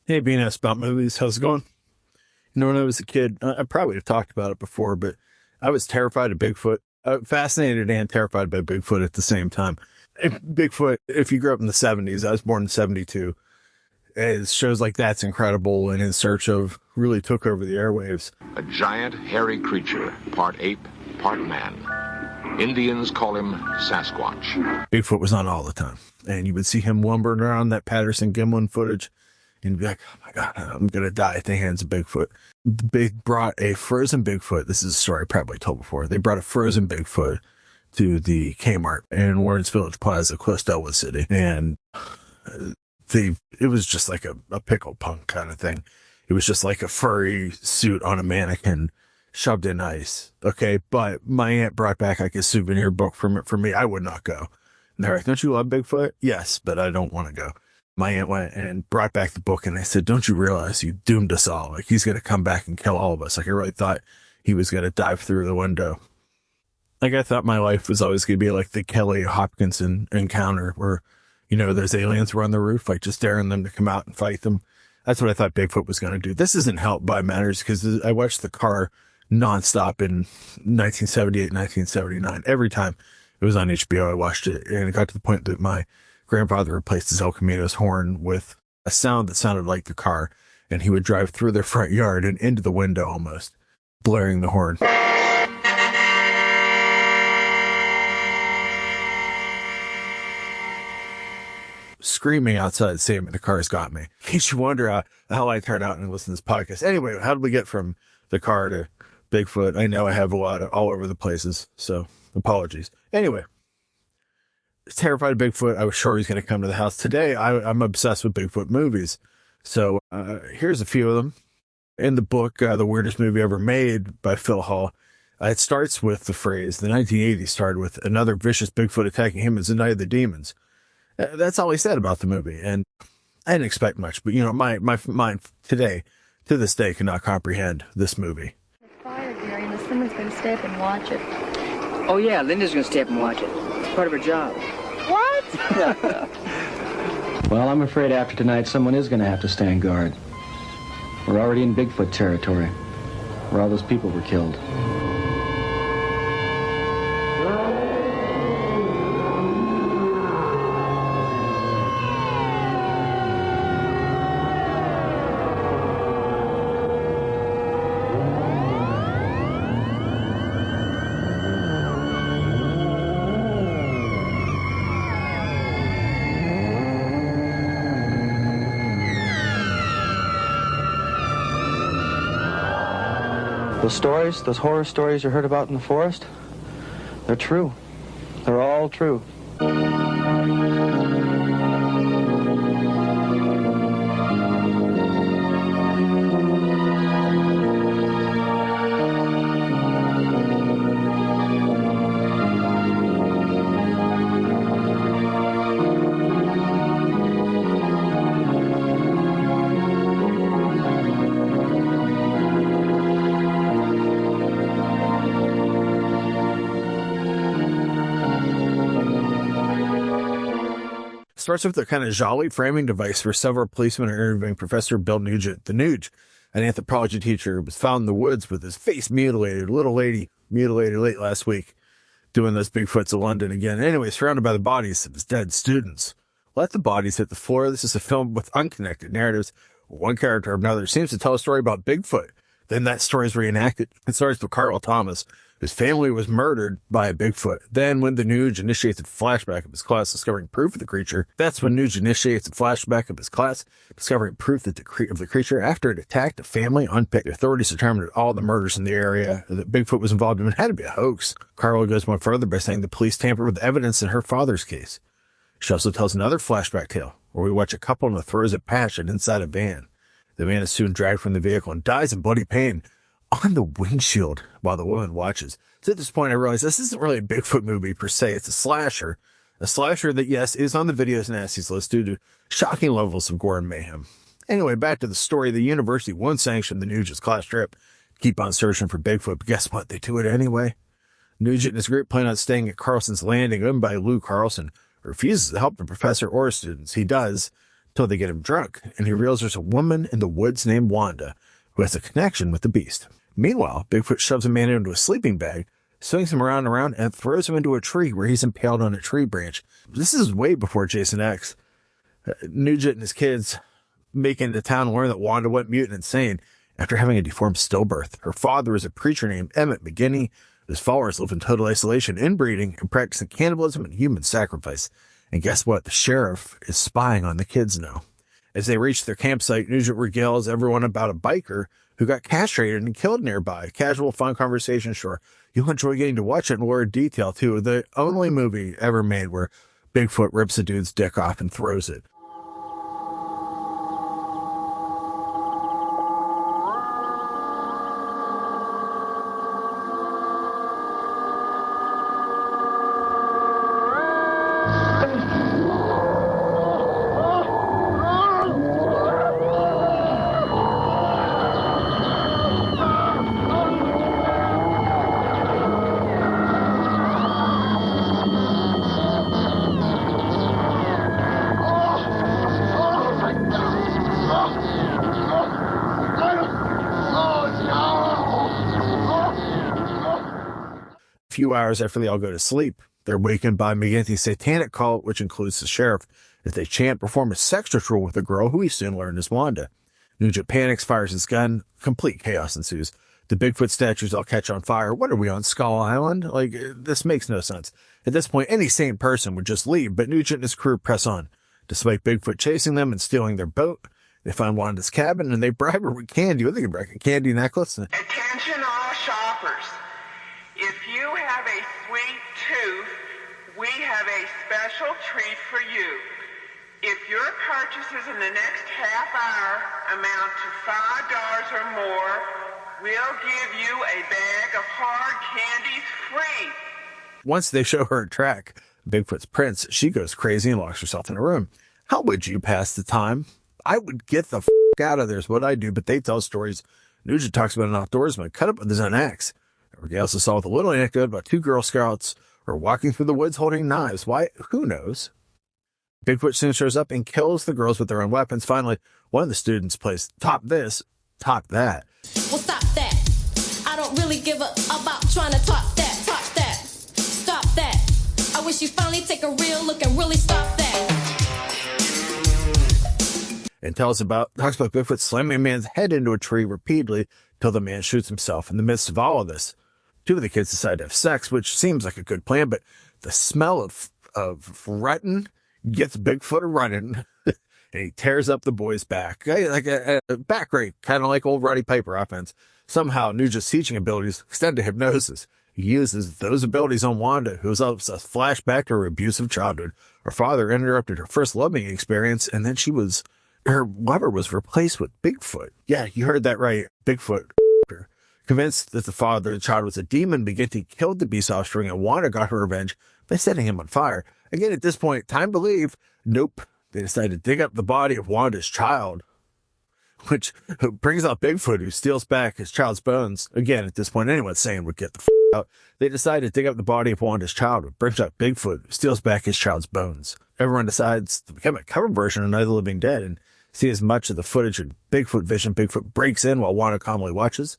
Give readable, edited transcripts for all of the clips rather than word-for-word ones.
Hey, being asked about movies, how's it going? When I was a kid, I probably have talked about it before, but I was terrified of Bigfoot. Fascinated and terrified by Bigfoot at the same time. Bigfoot, if you grew up in the 70s, I was born in 72. Shows like That's Incredible and In Search Of really took over the airwaves. A giant, hairy creature, part ape, part man. Indians call him Sasquatch. Bigfoot was on all the time, and you would see him lumbering around that Patterson-Gimlin footage, and you'd be like, oh my God, I'm going to die at the hands of Bigfoot. They brought a frozen Bigfoot. This is a story I probably told before. They brought a frozen Bigfoot to the Kmart in Warren's Village Plaza, close to Elwood City. And it was just like a pickle punk kind of thing. It was just like a furry suit on a mannequin shoved in ice. Okay. But my aunt brought back like a souvenir book from it for me. I would not go. And they're like, don't you love Bigfoot? Yes, but I don't want to go. My aunt went and brought back the book, and I said, don't you realize you doomed us all? Like, he's going to come back and kill all of us. Like, I really thought he was going to dive through the window. Like, I thought my life was always going to be like the Kelly Hopkinson encounter where, those aliens were on the roof, like just daring them to come out and fight them. That's what I thought Bigfoot was going to do. This isn't helped by matters because I watched The Car nonstop in 1978, 1979. Every time it was on HBO, I watched it, and it got to the point that my grandfather replaced his El Camino's horn with a sound that sounded like the car, and he would drive through their front yard and into the window almost, blaring the horn. Screaming outside saying the car's got me. In case you wonder how I turned out and listen to this podcast. Anyway, how did we get from the car to Bigfoot? I know I have a lot all over the places, so apologies. Anyway, terrified of Bigfoot. I was sure he's going to come to the house. Today, I'm obsessed with Bigfoot movies. So here's a few of them. In the book, The Weirdest Movie Ever Made by Phil Hall, it starts with the phrase, the 1980s started with another vicious Bigfoot attacking him as the Night of the Demons. That's all he said about the movie. And I didn't expect much, but my mind today, to this day, cannot comprehend this movie. It's fired, Gary, and the Simmons going to stay up and watch it. Oh yeah, Linda's going to stay up and watch it. It's part of her job. What? Well, I'm afraid after tonight, someone is going to have to stand guard. We're already in Bigfoot territory, where all those people were killed. Those stories, those horror stories you heard about in the forest, they're true. They're all true. Starts with a kind of jolly framing device where several policemen are interviewing Professor Bill Nugent, the Nuge, an anthropology teacher who was found in the woods with his face mutilated, little lady mutilated late last week, doing those Bigfoots of London again. Anyway, surrounded by the bodies of his dead students. Let the bodies hit the floor. This is a film with unconnected narratives. One character or another seems to tell a story about Bigfoot. Then that story is reenacted. It starts with Carl Thomas, whose family was murdered by a Bigfoot. Then when the Nuge initiates a flashback of his class discovering proof of the creature, that's when Nuge initiates a flashback of his class discovering proof of the creature after it attacked a family unpicked. The authorities determined that all the murders in the area that Bigfoot was involved in had to be a hoax. Carl goes one further by saying the police tampered with evidence in her father's case. She also tells another flashback tale where we watch a couple in the throes of passion inside a van. The man is soon dragged from the vehicle and dies in bloody pain on the windshield while the woman watches. So at this point, I realized this isn't really a Bigfoot movie per se. It's a slasher that, yes, is on the Videos Nasties list due to shocking levels of gore and mayhem. Anyway, back to the story. The university won't sanction the Nugent's class trip to keep on searching for Bigfoot, but guess what? They do it anyway. Nugent and his group plan on staying at Carlson's Landing, owned by Lou Carlson, refuses to help the professor or students. He does till they get him drunk, and he realizes there's a woman in the woods named Wanda who has a connection with the beast. Meanwhile, Bigfoot shoves a man into a sleeping bag, swings him around and around, and throws him into a tree where he's impaled on a tree branch. This is way before Jason X. Nugent and his kids make it into town and learn that Wanda went mute and insane after having a deformed stillbirth. Her father is a preacher named Emmett McGinney. His followers live in total isolation, inbreeding, and practicing cannibalism and human sacrifice. And guess what? The sheriff is spying on the kids now. As they reach their campsite, Nugent regales everyone about a biker who got castrated and killed nearby. Casual, fun conversation, sure. You'll enjoy getting to watch it in more detail, too. The only movie ever made where Bigfoot rips a dude's dick off and throws it. Few hours after they all go to sleep, they're wakened by McGinty's satanic cult, which includes the sheriff, as they chant, perform a sex ritual with a girl who we soon learn is Wanda. Nugent panics, fires his gun. Complete chaos ensues. The Bigfoot statues all catch on fire. What are we on, Skull Island? This makes no sense. At this point, any sane person would just leave, but Nugent and his crew press on. Despite Bigfoot chasing them and stealing their boat, they find Wanda's cabin and they bribe her with candy. What, they can break a candy necklace? Attention all shoppers. If you have a sweet tooth, we have a special treat for you. If your purchases in the next half hour amount to $5 or more, we'll give you a bag of hard candies free. Once they show her a track, Bigfoot's prints, she goes crazy and locks herself in a room. How would you pass the time? I would get the out of there is what I do, but they tell stories. Nugent talks about an outdoorsman cut up with his own axe. Regales us all with a little anecdote about two Girl Scouts who are walking through the woods holding knives. Why? Who knows? Bigfoot soon shows up and kills the girls with their own weapons. Finally, one of the students plays top this, top that. Well, stop that. I don't really give a about trying to talk that, stop that. I wish you finally take a real look and really stop that. And talks about Bigfoot slamming a man's head into a tree repeatedly till the man shoots himself. In the midst of all of this, two of the kids decide to have sex, which seems like a good plan, but the smell of rotten gets Bigfoot running, and he tears up the boy's back. Like a back rape, kind of like old Roddy Piper offense. Somehow, Nugent's teaching abilities extend to hypnosis. He uses those abilities on Wanda, who is a flashback to her abusive childhood. Her father interrupted her first loving experience, and then her lover was replaced with Bigfoot. Yeah, you heard that right. Bigfoot. Convinced that the father of the child was a demon, McGinty killed the beast's offspring, and Wanda got her revenge by setting him on fire. Again, at this point, time to leave. Nope. They decided to dig up the body of Wanda's child, which brings out Bigfoot, who steals back his child's bones. Again, at this point, anyone saying would get the out. They decided to dig up the body of Wanda's child, which brings out Bigfoot, who steals back his child's bones. Everyone decides to become a cover version of Night of the Living Dead and see as much of the footage in Bigfoot vision. Bigfoot breaks in while Wanda calmly watches.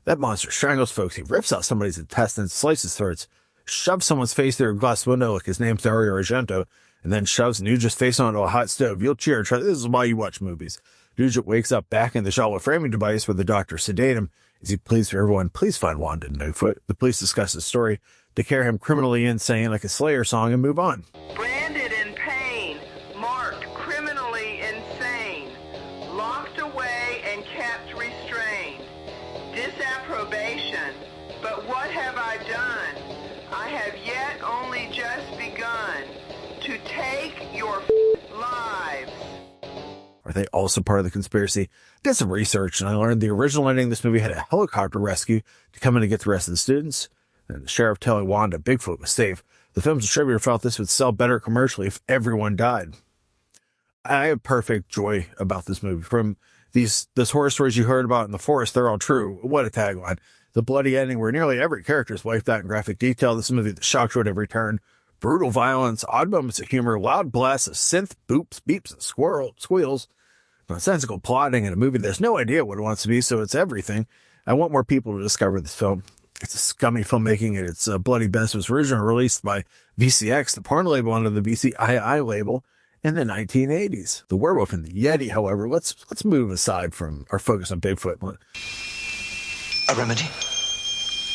That monster strangles folks. He rips out somebody's intestines, slices throats, shoves someone's face through a glass window like his name's Dario Argento, and then shoves Nugent's face onto a hot stove. You'll cheer. This is why you watch movies. Nugent wakes up back in the shallow framing device where the doctor sedate him. As he pleads for everyone, please find Wanda and Bigfoot. The police discuss his story, declare him criminally insane like a Slayer song, and move on. Branded in pain, marked criminally insane, locked away and kept restrained. Disapprobation, but what have I done? I have yet only just begun to take your lives. Are they also part of the conspiracy? I did some research and I learned the original ending of this movie had a helicopter rescue to come in and get the rest of the students, and the sheriff telling Wanda Bigfoot was safe. The film's distributor felt this would sell better commercially if everyone died. I have perfect joy about this movie. From these horror stories you heard about in the forest, they're all true. What a tagline. The bloody ending where nearly every character is wiped out in graphic detail. This movie that shocks you at every turn. Brutal violence, odd moments of humor, loud blasts of synth, boops, beeps, and squeals, nonsensical plotting in a movie there's no idea what it wants to be, so it's everything. I want more people to discover this film. It's a scummy filmmaking at its bloody best. It was originally released by VCX, the porn label under the VCII label, in the 1980s. The Werewolf and the Yeti, however, let's move aside from our focus on Bigfoot. A remedy?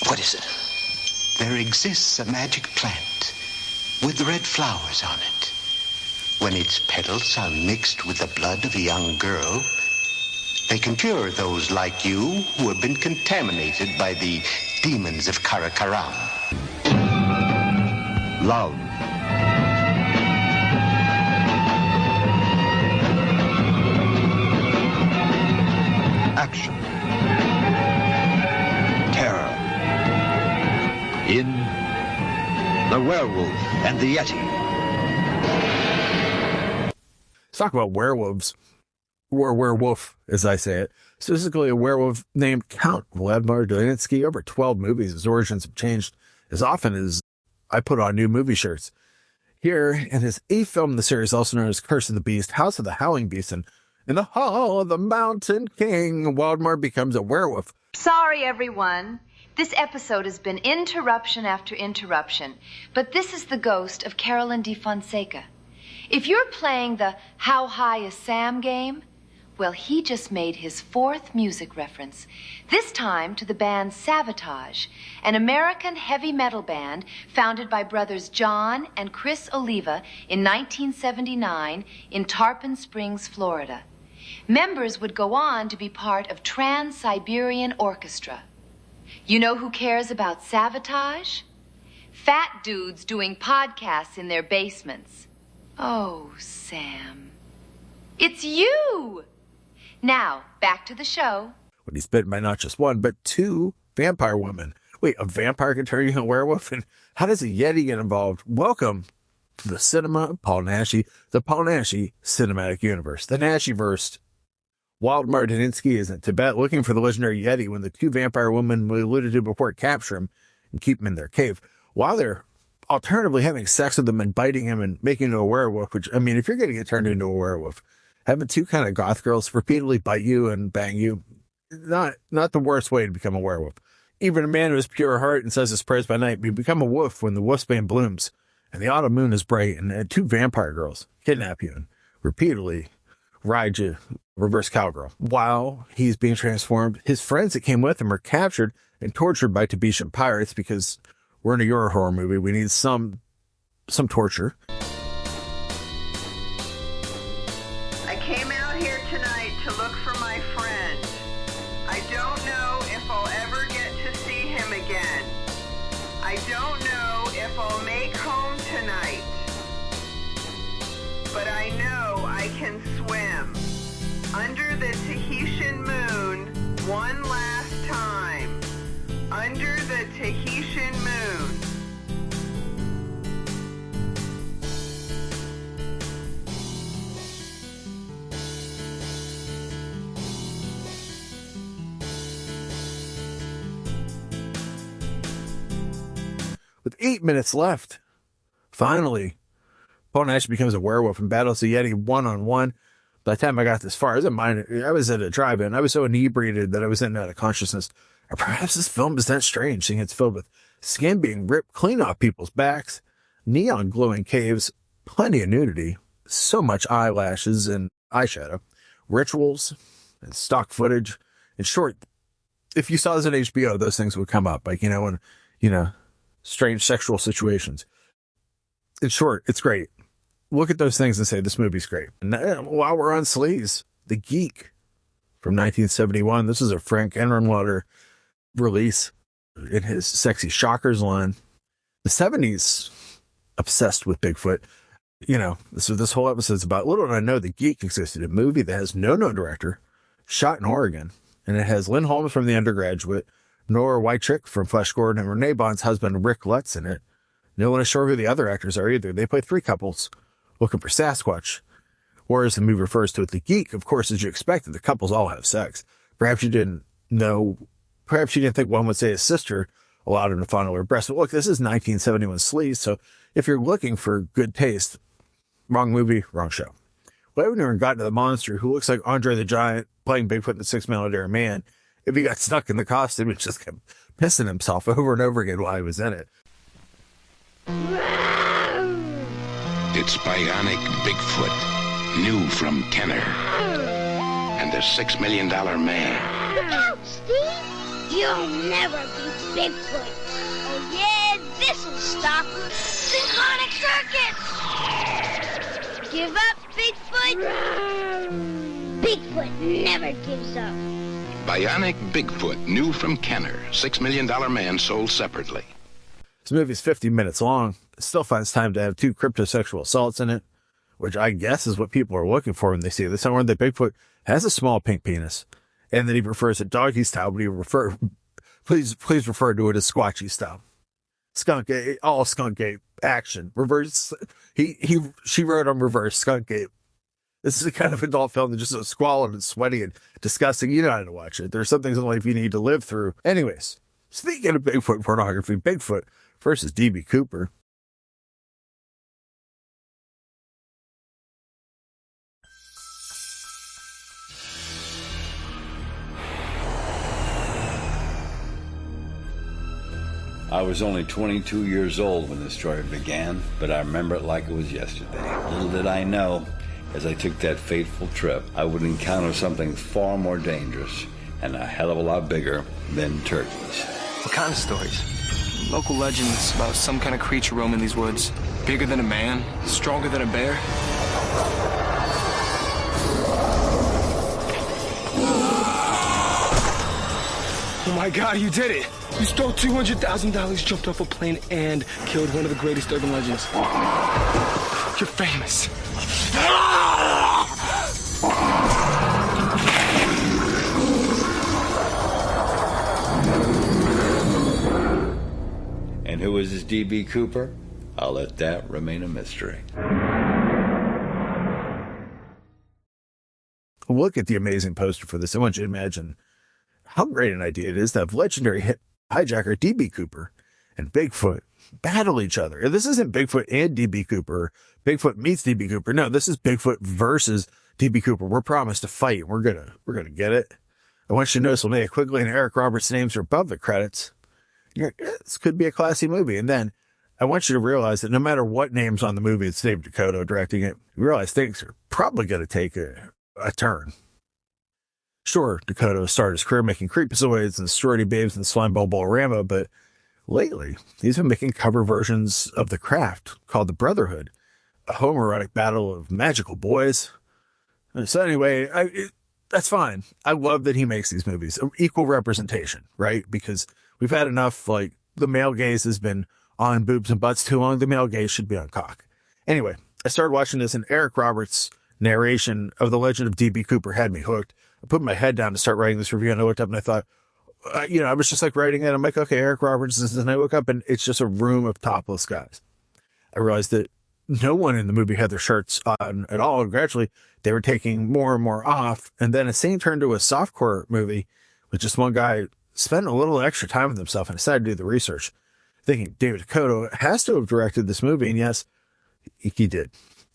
What is it? There exists a magic plant with red flowers on it. When its petals are mixed with the blood of a young girl, they can cure those like you who have been contaminated by the demons of Karakaram. Love. Action. Terror. In The Werewolf and the Yeti. Let's talk about werewolves, or werewolf, as I say it. Specifically, a werewolf named Count Vladimir Dolinsky. Over 12 movies, his origins have changed as often as I put on new movie shirts. Here, in his 8th film in the series, also known as Curse of the Beast, House of the Howling Beast, and in the Hall of the Mountain King, Waldemar becomes a werewolf. Sorry, everyone. This episode has been interruption after interruption, but this is the ghost of Carolyn de Fonseca. If you're playing the How High is Sam game, well, he just made his 4th music reference, this time to the band Savatage, an American heavy metal band founded by brothers John and Chris Oliva in 1979 in Tarpon Springs, Florida. Members would go on to be part of Trans-Siberian Orchestra. You know who cares about Savatage? Fat dudes doing podcasts in their basements. Oh, Sam. It's you! Now, back to the show. When he's bitten by not just one, but 2 vampire women. Wait, a vampire can turn you into a werewolf? And how does a Yeti get involved? Welcome to the cinema of Paul Naschy, the Paul Naschy cinematic universe, the Naschyverse. Waldemar Dolinsky is in Tibet looking for the legendary Yeti when the 2 vampire women we alluded to before capture him and keep him in their cave, while they're alternatively having sex with him and biting him and making him into a werewolf, which, I mean, if you're going to get turned into a werewolf, having 2 kind of goth girls repeatedly bite you and bang you, not the worst way to become a werewolf. Even a man who has pure heart and says his prayers by night, we become a wolf when the wolfsbane blooms and the autumn moon is bright and 2 vampire girls kidnap you and repeatedly ride you reverse cowgirl. While he's being transformed, his friends that came with him are captured and tortured by Tibetan pirates because we're in a Euro horror movie. We need some torture. I came out here tonight to look for my friend. I don't know if I'll ever get to see him again. I don't know if I'll make home tonight. But I know I can swim under the Tahitian moon one last time. Under the Tahitian moon. With 8 minutes left, finally, Paul Naschy becomes a werewolf and battles the Yeti one-on-one. By the time I got this far, I was at a drive-in. I was so inebriated that I was in and out of consciousness. Or perhaps this film is that strange, seeing it's filled with skin being ripped clean off people's backs, neon glowing caves, plenty of nudity, so much eyelashes and eyeshadow, rituals, and stock footage. In short, if you saw this on HBO, those things would come up, like, strange sexual situations. In short, it's great. Look at those things and say, this movie's great. And while we're on sleaze, The Geek from 1971. This is a Frank Henenlotter release in his Sexy Shockers line. The 70s, obsessed with Bigfoot. So this whole episode's about, little did I know, The Geek existed, a movie that has no known director, shot in Oregon, and it has Lynn Holmes from The Undergraduate, Nora Wytrick from Flash Gordon, and Renee Bond's husband, Rick Lutz, in it. No one is sure who the other actors are either. They play 3 couples looking for Sasquatch. Or as the movie refers to it, The Geek, of course, as you expected, the couples all have sex. Perhaps you didn't think one would say his sister allowed him to fondle her breast. But look, this is 1971 sleaze, so if you're looking for good taste, wrong movie, wrong show. We haven't even gotten to the monster who looks like Andre the Giant playing Bigfoot in the 6 Millimeter Man. If he got stuck in the costume, he just kept pissing himself over and over again while he was in it. It's Bionic Bigfoot, new from Kenner, and the $6 Million Man. Look out, Steve! You'll never beat Bigfoot. Oh yeah, this'll stop him. Synchronic circuits! Give up, Bigfoot! Bigfoot never gives up. Bionic Bigfoot, new from Kenner, $6 Million Man, sold separately. This movie's 50 minutes long. It still finds time to have 2 cryptosexual assaults in it, which I guess is what people are looking for when they see this. Somewhere that Bigfoot has a small pink penis, and that he prefers it doggy style, but please refer to it as squatchy style. Skunk ape, all skunk ape action. Reverse. She wrote on reverse skunk ape. This is the kind of adult film that's just so squalid and sweaty and disgusting. You know how to watch it. There's some things in life you need to live through. Anyways, speaking of Bigfoot pornography, Bigfoot versus D.B. Cooper. I was only 22 years old when this story began, but I remember it like it was yesterday. Little did I know, as I took that fateful trip, I would encounter something far more dangerous and a hell of a lot bigger than turkeys. What kind of stories? Local legends about some kind of creature roaming these woods. Bigger than a man, stronger than a bear. Oh my God, you did it! You stole $200,000, jumped off a plane, and killed one of the greatest urban legends. You're famous. And who is this D.B. Cooper? I'll let that remain a mystery. Look at the amazing poster for this. I want you to imagine how great an idea it is to have legendary hit hijacker D.B. Cooper and Bigfoot battle each other. And this isn't Bigfoot and D.B. Cooper. Bigfoot meets D.B. Cooper. No, this is Bigfoot versus D.B. Cooper. We're promised to fight. We're gonna get it. I want you to notice Linnea Quigley and Eric Roberts' names are above the credits. This could be a classy movie. And then I want you to realize that no matter what name's on the movie, it's Dave Dakota directing it. You realize things are probably going to take a turn. Sure, Dakota started his career making Creepazoids and Sorority Babes and Slimeball Bolorama, but lately he's been making cover versions of The Craft called The Brotherhood, a homoerotic battle of magical boys. So anyway, that's fine. I love that he makes these movies. Equal representation, right? Because we've had enough, like, the male gaze has been on boobs and butts too long. The male gaze should be on cock. Anyway, I started watching this, and Eric Roberts' narration of The Legend of D.B. Cooper had me hooked. I put my head down to start writing this review, and I looked up and I thought, I was just like writing it. I'm like, okay, Eric Roberts. And I look up and it's just a room of topless guys. I realized that no one in the movie had their shirts on at all. And gradually they were taking more and more off. And then a scene turned to a softcore movie with just one guy spending a little extra time with himself, and I decided to do the research, thinking David Dakota has to have directed this movie. And yes, he did.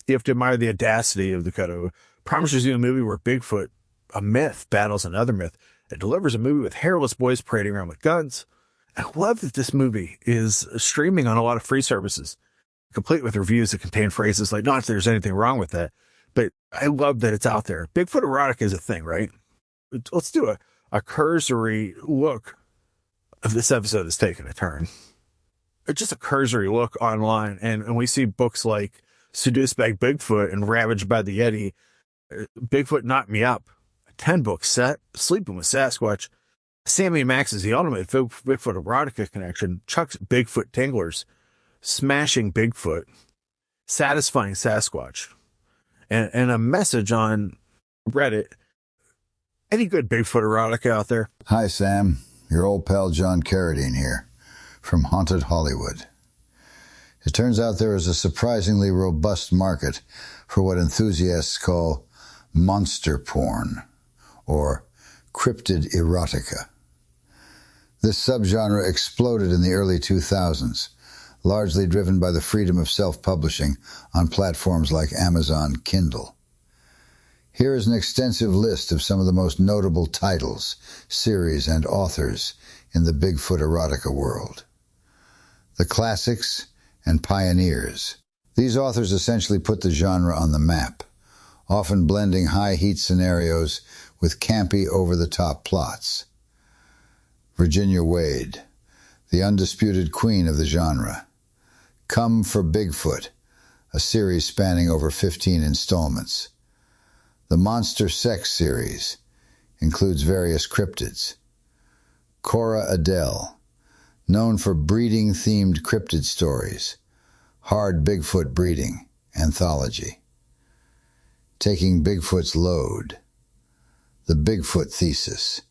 You have to admire the audacity of Dakota, who promises you a movie where Bigfoot, a myth, battles another myth. It delivers a movie with hairless boys parading around with guns. I love that this movie is streaming on a lot of free services, complete with reviews that contain phrases like, not that there's anything wrong with that, but I love that it's out there. Bigfoot erotic is a thing, right? Let's do a cursory look. This episode is taking a turn. It's just a cursory look online, and we see books like Seduced by Bigfoot and Ravaged by the Yeti, Bigfoot Knocked Me Up, a 10-book set, Sleeping with Sasquatch, Sammy and Max is the ultimate Bigfoot erotica connection, Chuck's Bigfoot Tinglers, Smashing Bigfoot, Satisfying Sasquatch, and a message on Reddit. Any good Bigfoot erotica out there? Hi, Sam. Your old pal John Carradine here, from Haunted Hollywood. It turns out there is a surprisingly robust market for what enthusiasts call monster porn, or cryptid erotica. This subgenre exploded in the early 2000s, largely driven by the freedom of self-publishing on platforms like Amazon Kindle. Here is an extensive list of some of the most notable titles, series, and authors in the Bigfoot erotica world. The classics and pioneers. These authors essentially put the genre on the map, often blending high-heat scenarios with campy, over-the-top plots. Virginia Wade, the undisputed queen of the genre. Come for Bigfoot, a series spanning over 15 installments. The Monster Sex series includes various cryptids. Cora Adele, known for breeding-themed cryptid stories. Hard Bigfoot Breeding anthology. Taking Bigfoot's Load. The Bigfoot Thesis.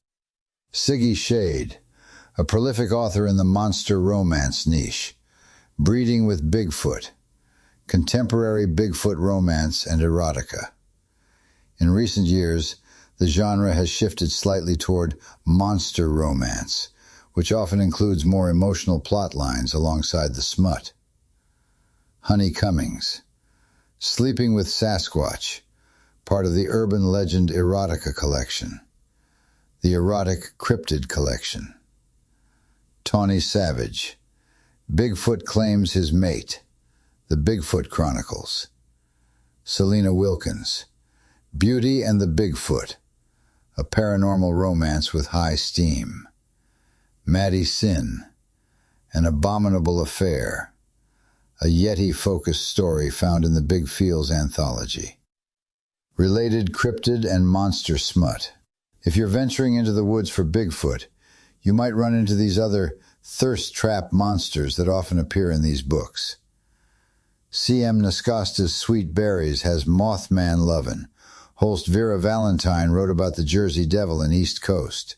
Siggy Shade, a prolific author in the monster romance niche. Breeding with Bigfoot. Contemporary Bigfoot romance and erotica. In recent years, the genre has shifted slightly toward monster romance, which often includes more emotional plot lines alongside the smut. Honey Cummings, Sleeping with Sasquatch, part of the Urban Legend Erotica Collection. The Erotic Cryptid Collection. Tawny Savage, Bigfoot Claims His Mate, The Bigfoot Chronicles. Selena Wilkins, Beauty and the Bigfoot, a paranormal romance with high steam. Maddie Sin, An Abominable Affair, a Yeti-focused story found in the Big Feels anthology. Related cryptid and monster smut. If you're venturing into the woods for Bigfoot, you might run into these other thirst-trap monsters that often appear in these books. C.M. Nascosta's Sweet Berries has Mothman Lovin'. Host Vera Valentine wrote about the Jersey Devil in East Coast.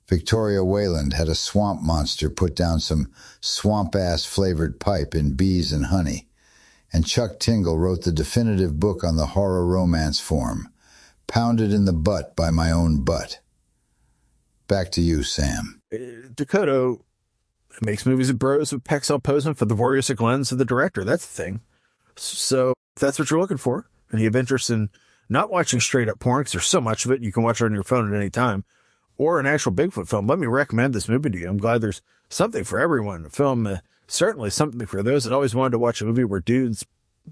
Victoria Wayland had a swamp monster put down some swamp-ass flavored pipe in Bees and Honey. And Chuck Tingle wrote the definitive book on the horror romance form, Pounded in the Butt by My Own Butt. Back to you, Sam. Dakota makes movies with bros with Pexel posing for the voyeuristic lens of the director. That's the thing. So if that's what you're looking for, and you have interest in not watching straight up porn, because there's so much of it, you can watch it on your phone at any time, or an actual Bigfoot film, let me recommend this movie to you. I'm glad there's something for everyone. A film, certainly something for those that always wanted to watch a movie where dudes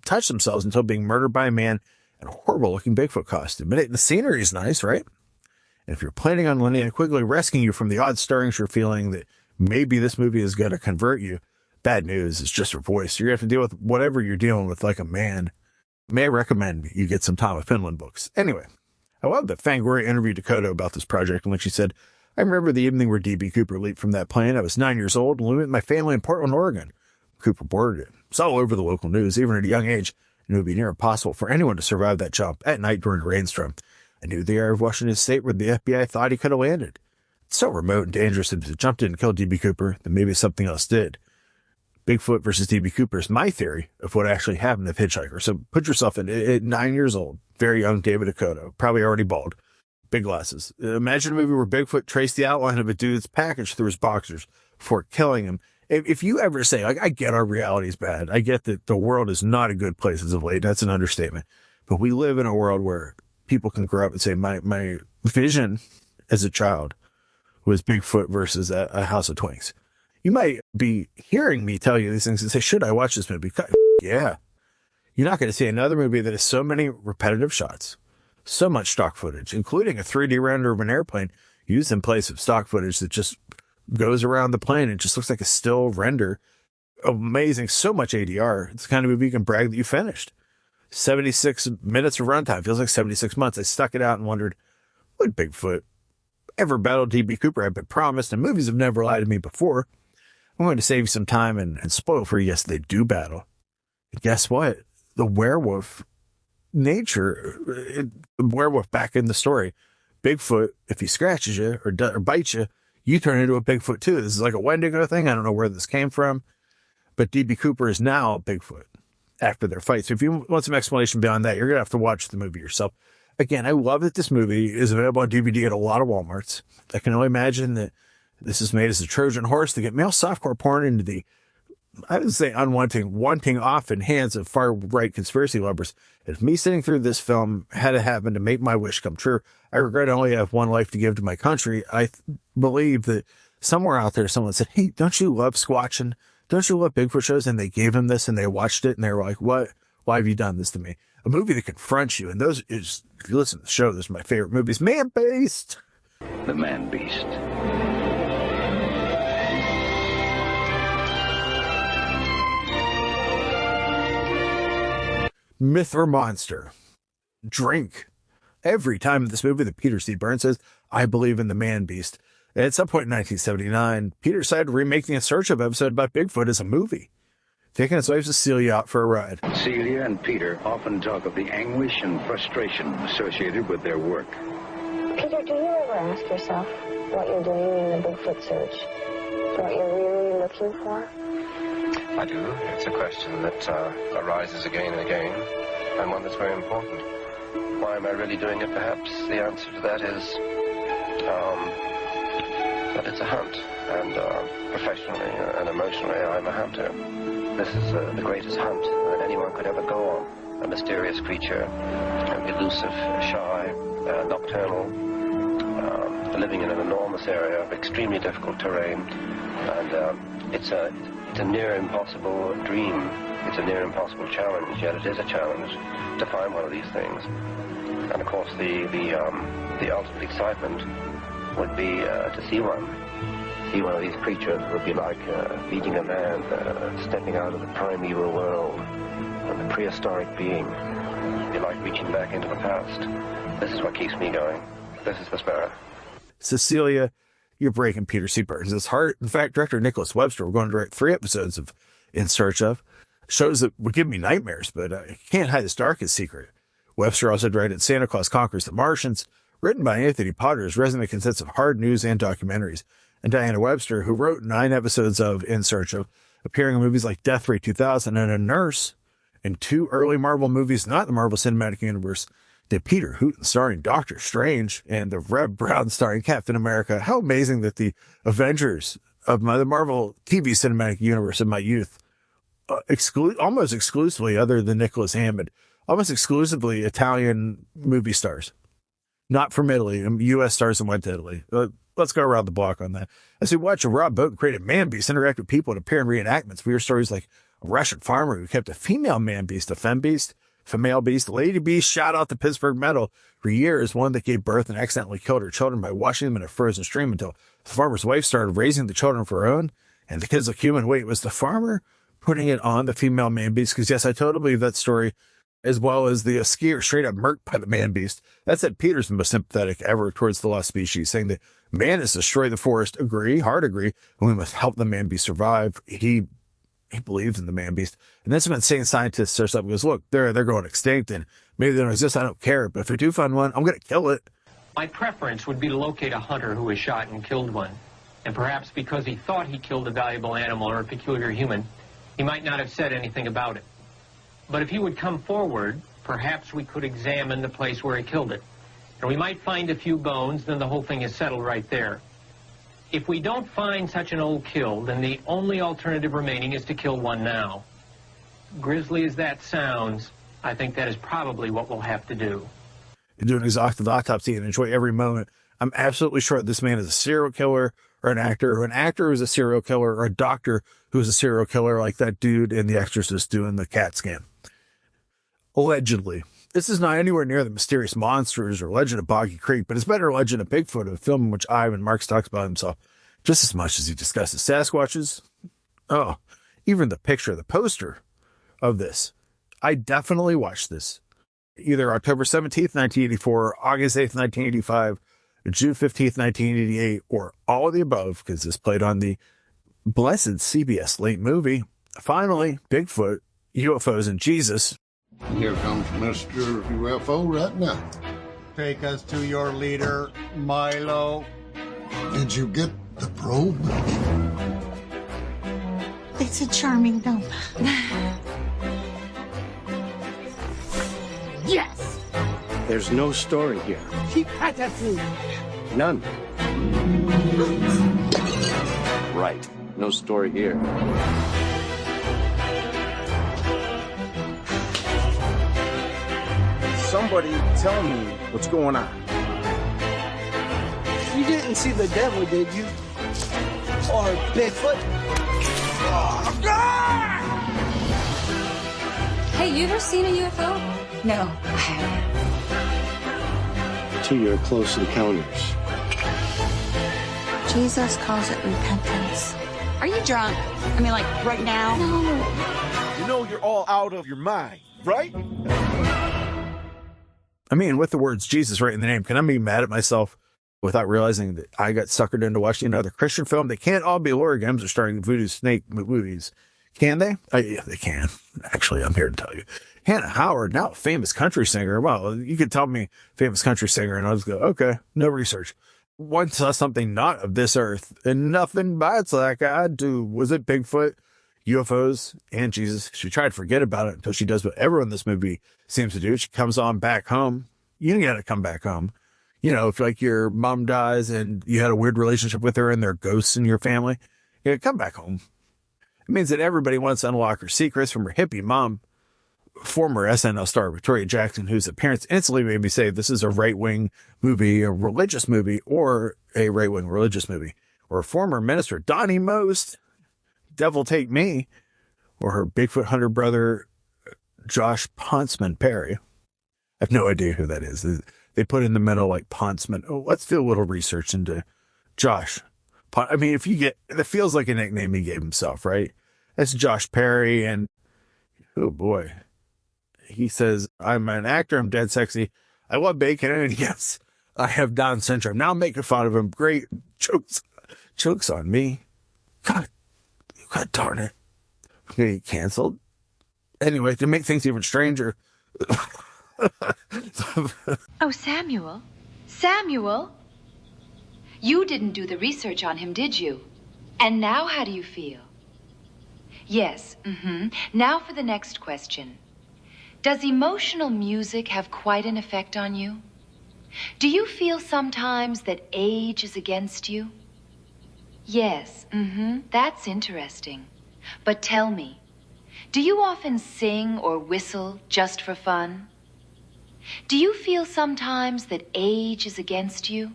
touch themselves until being murdered by a man in a horrible looking Bigfoot costume. But the scenery is nice, right? And if you're planning on Linnea Quigley rescuing you from the odd stirrings you're feeling that maybe this movie is going to convert you, bad news. It's just her voice. You're going to have to deal with whatever you're dealing with like a man. May I recommend you get some Tom of Finland books. Anyway, I love that Fangoria interviewed Dakota about this project, and when she said, I remember the evening where D.B. Cooper leaped from that plane. I was 9 years old and living with my family in Portland, Oregon. Cooper boarded it. It's all over the local news, even at a young age, and it would be near impossible for anyone to survive that jump at night during a rainstorm. I knew the area of Washington State where the FBI thought he could have landed. It's so remote and dangerous that if it jumped in and killed D.B. Cooper, then maybe something else did. Bigfoot versus D.B. Cooper is my theory of what actually happened to Hitchhiker. So put yourself in at 9 years old, very young David Dakota, probably already bald, big glasses. Imagine a movie where Bigfoot traced the outline of a dude's package through his boxers before killing him. If you ever say, like, I get our reality is bad. I get that the world is not a good place as of late. That's an understatement. But we live in a world where people can grow up and say, my vision as a child was Bigfoot versus a House of Twinks. You might be hearing me tell you these things and say, should I watch this movie? Yeah. You're not going to see another movie that has so many repetitive shots, so much stock footage, including a 3D render of an airplane used in place of stock footage that just goes around the plane and just looks like a still render. Amazing. So much ADR. It's the kind of movie you can brag that you finished. 76 minutes of runtime. Feels like 76 months. I stuck it out and wondered, would Bigfoot ever battle D.B. Cooper? I've been promised, and movies have never lied to me before. I'm going to save you some time and spoil for you. Yes, they do battle. And guess what? The werewolf nature, the werewolf back in the story. Bigfoot, if he scratches you or bites you, you turn into a Bigfoot too. This is like a Wendigo thing. I don't know where this came from, but D.B. Cooper is now Bigfoot after their fight. So if you want some explanation beyond that, you're going to have to watch the movie yourself. Again, I love that this movie is available on DVD at a lot of Walmarts. I can only imagine that This is made as a Trojan horse to get male softcore porn into the, I would say, wanting often hands of far-right conspiracy lovers. If me sitting through this film had to happen to make my wish come true, I regret I only have one life to give to my country. I believe that somewhere out there someone said, hey, don't you love Squatching? Don't you love Bigfoot shows? And they gave him this and they watched it and they were like, what? Why have you done this to me? A movie that confronts you. And those is, if you listen to the show, those are my favorite movies. Man-Beast. The Man-Beast. Myth or monster? Drink. Every time in this movie that Peter C. Burns says, I believe in the Man-Beast. At some point in 1979, Peter decided to remake the In Search Of episode about Bigfoot as a movie, taking his wife Cecilia out for a ride. Celia and Peter often talk of the anguish and frustration associated with their work. Peter, do you ever ask yourself what you're doing in the Bigfoot search? What you're really looking for? I do. It's a question that arises again and again, and one that's very important. Why am I really doing it, perhaps? The answer to that is that it's a hunt, and professionally and emotionally, I'm a hunter. This is the greatest hunt that anyone could ever go on. A mysterious creature, elusive, shy, nocturnal, living in an enormous area of extremely difficult terrain, and it's a near impossible dream. It's a near impossible challenge, yet it is a challenge to find one of these things. And of course, the ultimate excitement would be to see one. See one of these creatures would be like meeting a man stepping out of the primeval world, and the prehistoric being. It'd be like reaching back into the past. This is what keeps me going. This is the spirit. Cecilia, you're breaking Peter C. Burns' heart. In fact, director Nicholas Webster, we're going to direct 3 episodes of In Search Of. Shows that would give me nightmares, but I can't hide this darkest secret. Webster also directed Santa Claus Conquers the Martians, written by Anthony Potter. His resume consists of hard news and documentaries. And Diana Webster, who wrote 9 episodes of In Search Of, appearing in movies like Death Ray 2000 and A Nurse, and 2 early Marvel movies not the Marvel Cinematic Universe, did Peter Hooten starring Doctor Strange and the Reb Brown starring Captain America. How amazing that the Avengers of the Marvel TV Cinematic Universe of my youth, almost exclusively, other than Nicholas Hammond, almost exclusively Italian movie stars. Not from Italy, U.S. stars and went to Italy. Let's go around the block on that. As we watch a Rob Bottin created Man-Beast interact with people and appear in reenactments, we hear stories like a Russian farmer who kept a female Man-Beast, a femme-beast, female beast, lady beast, shot out the Pittsburgh Meadow for years, one that gave birth and accidentally killed her children by washing them in a frozen stream until the farmer's wife started raising the children for her own, and the kids look human. Wait, was the farmer putting it on the female Man-Beast? Because yes, I totally believe that story, as well as the skier straight up murked by the Man-Beast. That said, Peter's the most sympathetic ever towards the lost species, saying that man has destroyed the forest. Agree, hard agree, and we must help the Man-Beast survive. He believes in the Man-Beast. And then some insane scientist starts up and goes, look, they're going extinct, and maybe they don't exist, I don't care, but if I do find one, I'm going to kill it. My preference would be to locate a hunter who has shot and killed one. And perhaps because he thought he killed a valuable animal or a peculiar human, he might not have said anything about it. But if he would come forward, perhaps we could examine the place where he killed it. And we might find a few bones, then the whole thing is settled right there. If we don't find such an old kill, then the only alternative remaining is to kill one now. Grisly as that sounds, I think that is probably what we'll have to do. Do an exhaustive autopsy and enjoy every moment. I'm absolutely sure this man is a serial killer, or an actor who's a serial killer, or a doctor who's a serial killer, like that dude in The Exorcist doing the CAT scan. Allegedly. This is not anywhere near the mysterious monsters or legend of Boggy Creek, but it's better legend of Bigfoot, a film in which Ivan Marks talks about himself just as much as he discusses Sasquatches. Oh, even the picture, the poster of this. I definitely watched this. Either October 17th, 1984, August 8th, 1985, June 15th, 1988, or all of the above, because this played on the blessed CBS late movie. Finally, Bigfoot, UFOs, and Jesus. Here comes Mr. UFO right now. Take us to your leader, Milo. Did you get the probe? It's a charming dome. Yes! There's no story here. Keep at that food. None. Right. No story here. Somebody tell me what's going on. You didn't see the devil, did you? Or Bigfoot? Oh, God! Hey, you ever seen a UFO? No, I haven't. 2 year close encounters. Jesus calls it repentance. Are you drunk? I mean, like, right now? No. You know you're all out of your mind, right? I mean, with the words Jesus right in the name, can I be mad at myself without realizing that I got suckered into watching another Christian film? They can't all be Laura Gems or starring Voodoo Snake movies. Can they? Yeah, they can. Actually, I'm here to tell you. Hannah Howard, now a famous country singer. Well, you could tell me famous country singer and I'll just go, okay, no research. Once saw something not of this earth and nothing bites like I do. Was it Bigfoot, UFOs, and Jesus? She tried to forget about it until she does what everyone in this movie seems to do. She comes on back home. You got to come back home. You know, if like your mom dies and you had a weird relationship with her and there are ghosts in your family, you come back home. It means that everybody wants to unlock her secrets from her hippie mom. Former SNL star Victoria Jackson, whose appearance instantly made me say this is a right-wing movie, a religious movie, or a right-wing religious movie. Or former minister Donnie Most, Devil Take Me, or her Bigfoot hunter brother Josh Ponceman Perry. I have no idea who that is. They put in the middle like Ponceman. Oh, let's do a little research into Josh. I mean, if you get, it feels like a nickname he gave himself, right? That's Josh Perry, and oh boy. He says, I'm an actor. I'm dead sexy. I love bacon. And yes, I have Down syndrome. Now I'm making fun of him. Great jokes on me. God darn it. I'm going to get canceled. Anyway, to make things even stranger. Oh, Samuel. Samuel. You didn't do the research on him, did you? And now how do you feel? Yes. Now for the next question. Does emotional music have quite an effect on you? Do you feel sometimes that age is against you? Yes, that's interesting. But tell me, do you often sing or whistle just for fun? Do you feel sometimes that age is against you?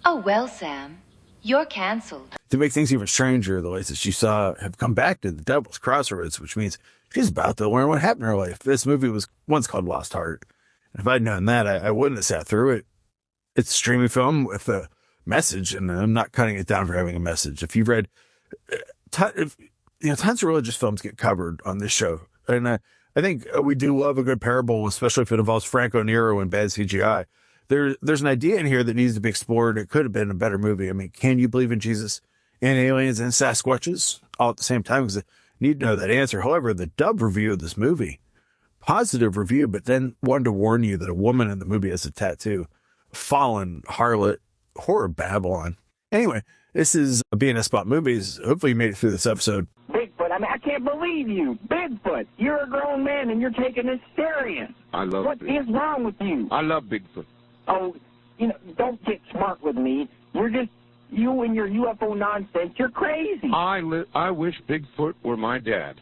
Oh, well, Sam, you're canceled. To make things even stranger, the lights that she saw have come back to the Devil's Crossroads, which means she's about to learn what happened in her life. This movie was once called Lost Heart. And if I'd known that, I wouldn't have sat through it. It's a streaming film with a message, and I'm not cutting it down for having a message. If you've read, tons of religious films get covered on this show. And I think we do love a good parable, especially if it involves Franco Nero and bad CGI. There's an idea in here that needs to be explored. It could have been a better movie. I mean, can you believe in Jesus and aliens and Sasquatches all at the same time? Because I need to know that answer. However, the dub review of this movie, positive review, but then wanted to warn you that a woman in the movie has a tattoo. Fallen harlot, horror Babylon. Anyway, this is BNS Spot Movies. Hopefully you made it through this episode. Bigfoot, I can't believe you. Bigfoot, you're a grown man and you're taking this serious. I love What is wrong with you? I love Bigfoot. Oh, don't get smart with me. You and your UFO nonsense, you're crazy. I wish Bigfoot were my dad.